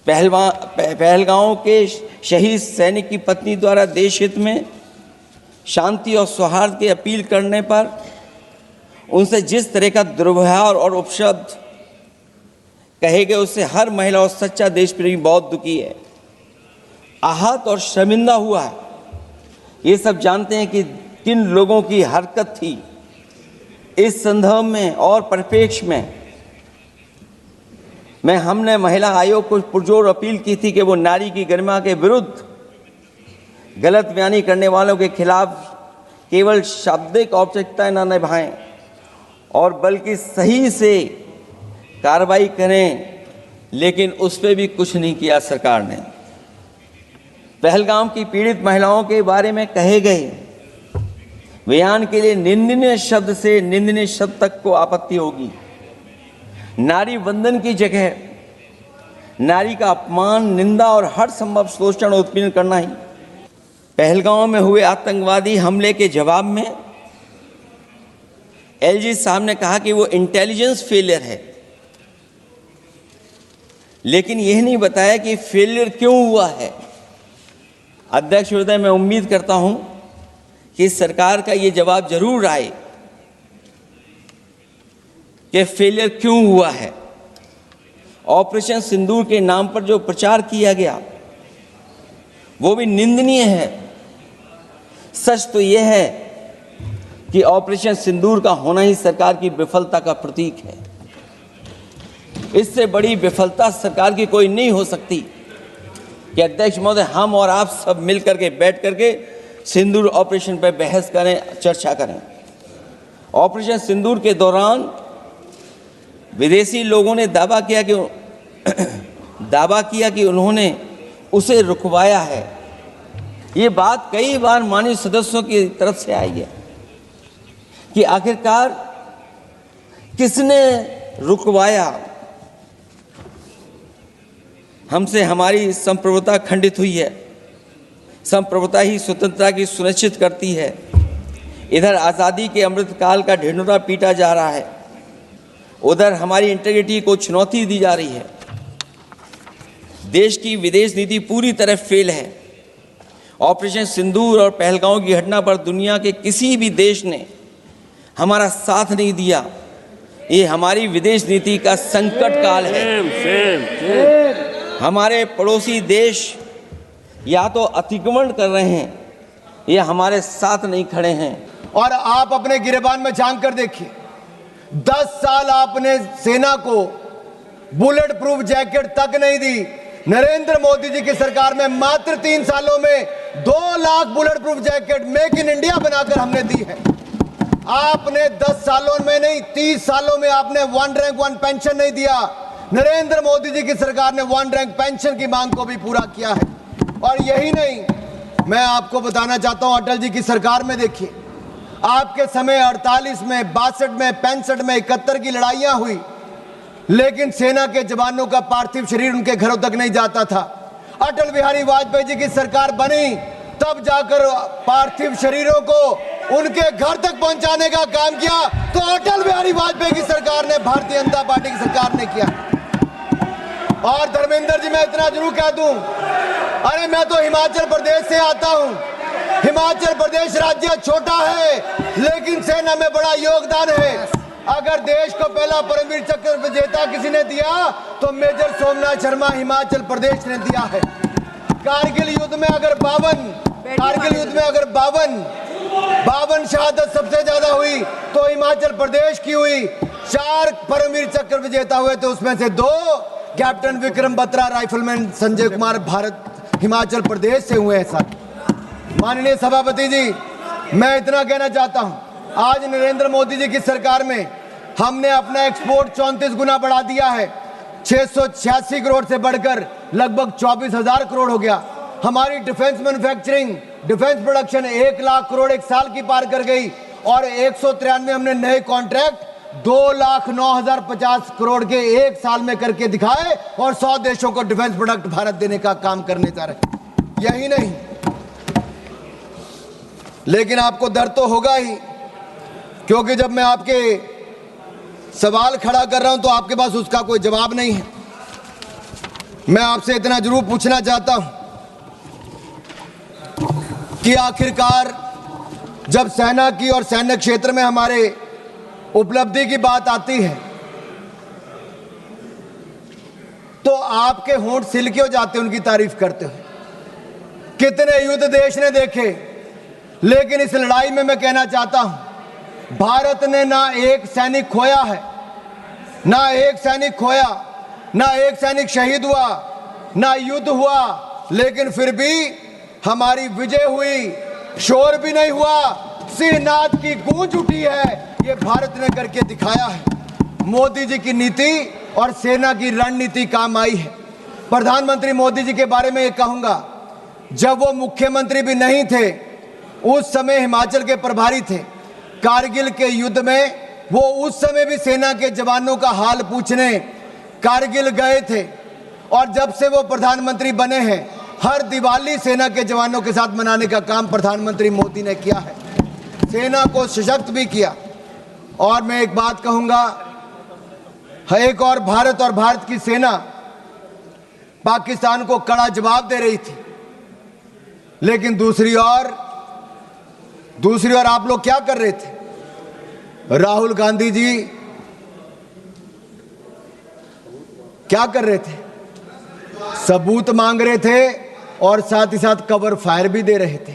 पहलगांव के शहीद सैनिक की पत्नी द्वारा देश हित में शांति और सौहार्द की अपील करने पर उनसे जिस तरह का दुर्व्यवहार और उपशब्द कहे गए, उससे हर महिला और सच्चा देशप्रेमी बहुत दुखी है, आहत और शर्मिंदा हुआ है। ये सब जानते हैं कि किन लोगों की हरकत थी। इस संदर्भ में और परिप्रेक्ष्य में हमने महिला आयोग को पुरजोर अपील की थी कि वो नारी की गरिमा के विरुद्ध गलत बयानी करने वालों के खिलाफ केवल शाब्दिक औपचारिकताएं न निभाएं और बल्कि सही से कार्रवाई करें, लेकिन उस पर भी कुछ नहीं किया सरकार ने। पहलगाम की पीड़ित महिलाओं के बारे में कहे गए बयान के लिए निंदनीय शब्द से निंदनीय शब्द तक को आपत्ति होगी। नारी वंदन की जगह नारी का अपमान, निंदा और हर संभव शोषण और उत्पीड़न करना ही। पहलगाम में हुए आतंकवादी हमले के जवाब में एलजी साहब ने कहा कि वो इंटेलिजेंस फेलियर है, लेकिन यह नहीं बताया कि फेलियर क्यों हुआ है। अध्यक्ष महोदय, मैं उम्मीद करता हूं कि सरकार का ये जवाब जरूर आए कि फेलियर क्यों हुआ है। ऑपरेशन सिंदूर के नाम पर जो प्रचार किया गया वो भी निंदनीय है। सच तो यह है कि ऑपरेशन सिंदूर का होना ही सरकार की विफलता का प्रतीक है। इससे बड़ी विफलता सरकार की कोई नहीं हो सकती कि अध्यक्ष महोदय, हम और आप सब मिल करके बैठ करके सिंदूर ऑपरेशन पर बहस करें, चर्चा करें। ऑपरेशन सिंदूर के दौरान विदेशी लोगों ने दावा किया कि उन्होंने उसे रुकवाया है। ये बात कई बार माननीय सदस्यों की तरफ से आई है कि आखिरकार किसने रुकवाया। हमसे हमारी संप्रभुता खंडित हुई है। संप्रभुता ही स्वतंत्रता की सुनिश्चित करती है। इधर आज़ादी के अमृत काल का ढिंढोरा पीटा जा रहा है, उधर हमारी इंटीग्रिटी को चुनौती दी जा रही है। देश की विदेश नीति पूरी तरह फेल है। ऑपरेशन सिंदूर और पहलगांव की घटना पर दुनिया के किसी भी देश ने हमारा साथ नहीं दिया। ये हमारी विदेश नीति का संकट काल है। हमारे पड़ोसी देश या तो अतिक्रमण कर रहे हैं या हमारे साथ नहीं खड़े हैं। और आप अपने गिरेबान में झांक कर देखिए, 10 साल आपने सेना को बुलेट प्रूफ जैकेट तक नहीं दी। नरेंद्र मोदी जी की सरकार में मात्र 3 सालों में 2 lakh bullet proof jacket make in India बनाकर हमने दी है। आपने 10 सालों में नहीं, 30 सालों में आपने 1 रैंक 1 पेंशन नहीं दिया। नरेंद्र मोदी जी की सरकार ने 1 रैंक पेंशन की मांग को भी पूरा किया है। और यही नहीं, मैं आपको बताना चाहता हूं, अटल जी की सरकार में देखिए, आपके समय 48 में, 62 में, 65 में, 71 की लड़ाइयां हुई, लेकिन सेना के जवानों का पार्थिव शरीर उनके घरों तक नहीं जाता था। अटल बिहारी वाजपेयी जी की सरकार बनी, तब जाकर पार्थिव शरीरों को उनके घर तक पहुंचाने का काम किया। तो अटल बिहारी वाजपेयी की सरकार ने, भारतीय जनता पार्टी की सरकार ने किया। और धर्मेंद्र जी, मैं इतना जरूर कह दूं, अरे मैं तो हिमाचल प्रदेश से आता हूं। हिमाचल प्रदेश राज्य छोटा है, लेकिन सेना में बड़ा योगदान है। अगर देश को पहला परमवीर चक्र विजेता किसी ने दिया तो मेजर सोमनाथ शर्मा हिमाचल प्रदेश ने दिया है। कारगिल युद्ध में अगर 52 शहादत सबसे ज्यादा हुई तो हिमाचल प्रदेश की हुई। 4 परमवीर चक्र विजेता हुए थे, उसमें से 2 कैप्टन विक्रम बत्रा, राइफलमैन संजय कुमार भारत हिमाचल प्रदेश से हुए हैं। साथ माननीय सभापति जी, मैं इतना कहना चाहता हूं, आज नरेंद्र मोदी जी की सरकार में हमने अपना एक्सपोर्ट 34 गुना बढ़ा दिया है। 686 करोड़ से बढ़कर लगभग 24,000 करोड़ हो गया। हमारी defence manufacturing, defence production 1 lakh crore एक साल की पार कर गई। और 193 हमने नए कॉन्ट्रैक्ट 2,09,050 करोड़ के एक साल में करके दिखाए और 100 देशों को डिफेंस प्रोडक्ट भारत देने का काम करने जा रहे। यही नहीं, लेकिन आपको डर तो होगा ही, क्योंकि जब मैं आपके सवाल खड़ा कर रहा हूं तो आपके पास उसका कोई जवाब नहीं है। मैं आपसे इतना जरूर पूछना चाहता हूं कि आखिरकार जब सेना की और सैन्य क्षेत्र में हमारे उपलब्धि की बात आती है तो आपके होंठ सिल क्यों जाते, उनकी तारीफ करते हो। कितने युद्ध देश ने देखे, लेकिन इस लड़ाई में मैं कहना चाहता हूं भारत ने ना एक सैनिक खोया है, ना एक सैनिक खोया, ना एक सैनिक शहीद हुआ, ना युद्ध हुआ, लेकिन फिर भी हमारी विजय हुई, शोर भी नहीं हुआ, सिंहनाद की गूंज उठी है। ये भारत ने करके दिखाया है। मोदी जी की नीति और सेना की रणनीति काम आई है। प्रधानमंत्री मोदी जी के बारे में ये कहूंगा, जब वो मुख्यमंत्री भी नहीं थे, उस समय हिमाचल के प्रभारी थे। कारगिल के युद्ध में वो उस समय भी सेना के जवानों का हाल पूछने कारगिल गए थे, और जब से वो प्रधानमंत्री बने हैं हर दिवाली सेना के जवानों के साथ मनाने का काम प्रधानमंत्री मोदी ने किया है, सेना को सशक्त भी किया। और मैं एक बात कहूंगा, एक और भारत की सेना पाकिस्तान को कड़ा जवाब दे रही थी, लेकिन दूसरी ओर आप लोग क्या कर रहे थे? राहुल गांधी जी क्या कर रहे थे? सबूत मांग रहे थे और साथ ही साथ कवर फायर भी दे रहे थे।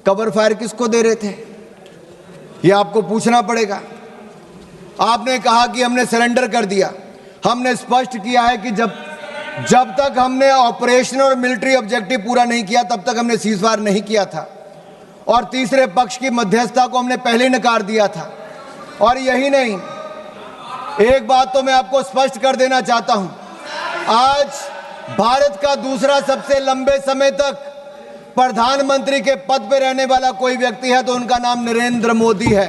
कवर फायर किसको दे रहे थे, ये आपको पूछना पड़ेगा। आपने कहा कि हमने सरेंडर कर दिया। हमने स्पष्ट किया है कि जब तक हमने ऑपरेशन और मिलिट्री ऑब्जेक्टिव पूरा नहीं किया तब तक हमने सीजफायर नहीं किया था, और तीसरे पक्ष की मध्यस्थता को हमने पहले ही नकार दिया था। और यही नहीं, एक बात तो मैं आपको स्पष्ट कर देना चाहता हूं, आज भारत का दूसरा सबसे लंबे समय तक प्रधानमंत्री के पद पर रहने वाला कोई व्यक्ति है तो उनका नाम नरेंद्र मोदी है।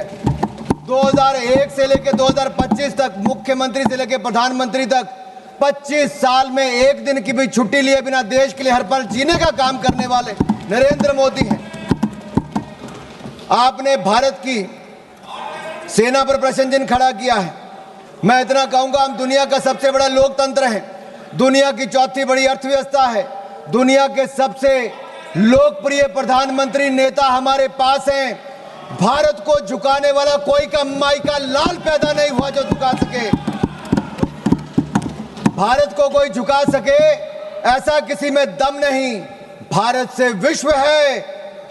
2001 से लेकर 2025 तक, मुख्यमंत्री से लेकर प्रधानमंत्री तक 25 साल में एक दिन की भी छुट्टी लिए बिना देश के लिए हर पल जीने का काम करने वाले नरेंद्र मोदी हैं। आपने भारत की सेना पर प्रश्न चिन्ह खड़ा किया है। मैं इतना कहूंगा, हम दुनिया का सबसे बड़ा लोकतंत्र है, दुनिया की चौथी बड़ी अर्थव्यवस्था है, दुनिया के सबसे लोकप्रिय प्रधानमंत्री नेता हमारे पास हैं। भारत को झुकाने वाला कोई कमाई का लाल पैदा नहीं हुआ जो झुका सके। भारत को कोई झुका सके ऐसा किसी में दम नहीं। भारत से विश्व है,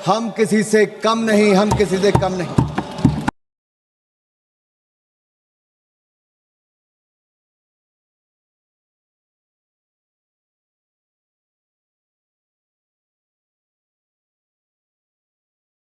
हम किसी से कम नहीं, हम किसी से कम नहीं।